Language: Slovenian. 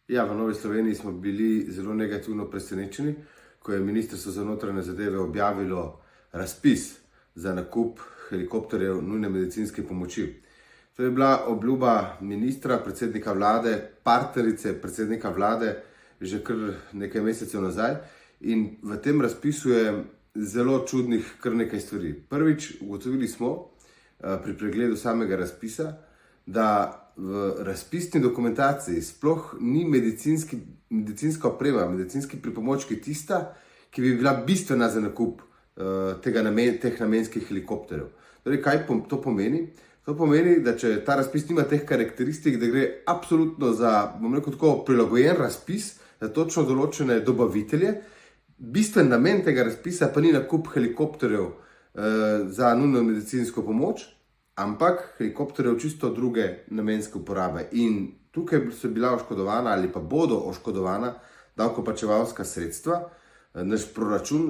Ja, v Novi Sloveniji smo bili zelo negativno presenečeni, ko je Ministrstvo za notranje zadeve objavilo razpis za nakup helikopterjev nujne medicinske pomoči. To je bila obljuba ministra, predsednika vlade, partnerice predsednika vlade že kar nekaj mesecev nazaj, in v tem razpisu je zelo čudnih kar nekaj stvari. Prvič, ugotovili smo pri pregledu samega razpisa, da v razpisni dokumentaciji sploh ni medicinska oprema, medicinski pripomočki tista, ki bi bila bistvena za nakup teh namenskih helikopterjev. Torej, kaj to pomeni? To pomeni, da če ta razpis nima teh karakteristik, da gre absolutno za, bom rekel tako, prilagojen razpis za točno določene dobavitelje, bistven namen tega razpisa pa ni nakup helikopterjev za nujno medicinsko pomoč, ampak helikopterjev čisto druge namenske uporabe. In tukaj so bila oškodovana ali pa bodo oškodovana davkoplačevalska sredstva, naš proračun,